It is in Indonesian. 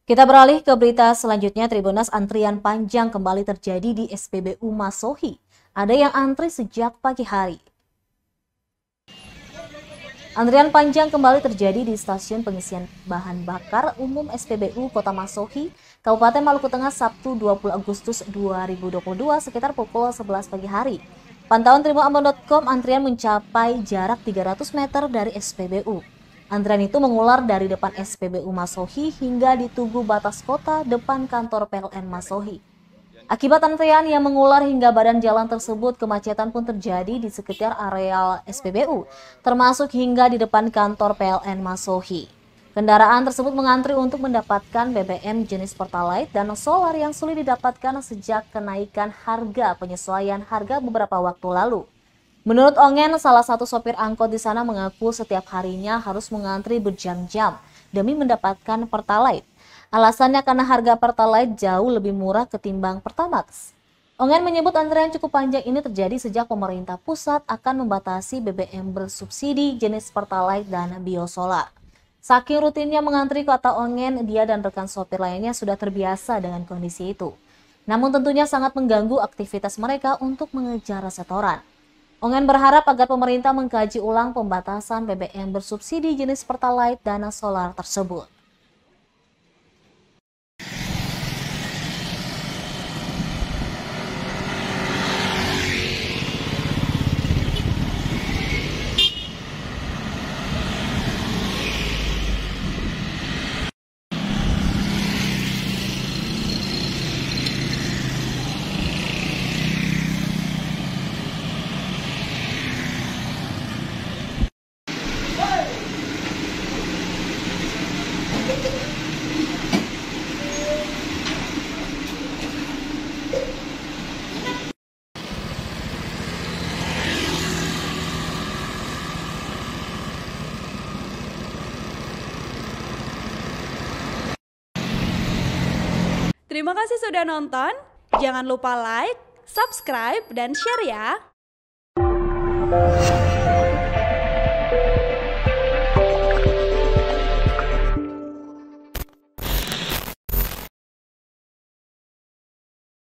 Kita beralih ke berita selanjutnya. Tribunnews, antrian panjang kembali terjadi di SPBU Masohi. Ada yang antri sejak pagi hari. Antrian panjang kembali terjadi di stasiun pengisian bahan bakar umum SPBU Kota Masohi, Kabupaten Maluku Tengah, Sabtu 20 Agustus 2022 sekitar pukul 11 pagi hari. Pantauan tribunambon.com, antrian mencapai jarak 300 meter dari SPBU. Antrian itu mengular dari depan SPBU Masohi hingga di Tugu Batas Kota depan kantor PLN Masohi. Akibat antrian yang mengular hingga badan jalan tersebut, kemacetan pun terjadi di sekitar areal SPBU, termasuk hingga di depan kantor PLN Masohi. Kendaraan tersebut mengantri untuk mendapatkan BBM jenis Pertalite dan solar yang sulit didapatkan sejak kenaikan harga penyesuaian harga beberapa waktu lalu. Menurut Ongen, salah satu sopir angkot di sana mengaku setiap harinya harus mengantri berjam-jam demi mendapatkan Pertalite. Alasannya karena harga Pertalite jauh lebih murah ketimbang Pertamax. Ongen menyebut antrian cukup panjang ini terjadi sejak pemerintah pusat akan membatasi BBM bersubsidi jenis Pertalite dan biosolar. Saking rutinnya mengantri, kata Ongen, dia dan rekan sopir lainnya sudah terbiasa dengan kondisi itu. Namun tentunya sangat mengganggu aktivitas mereka untuk mengejar setoran. Ongen berharap agar pemerintah mengkaji ulang pembatasan BBM bersubsidi jenis Pertalite dan solar tersebut. Terima kasih sudah nonton. Jangan lupa like, subscribe, dan share ya.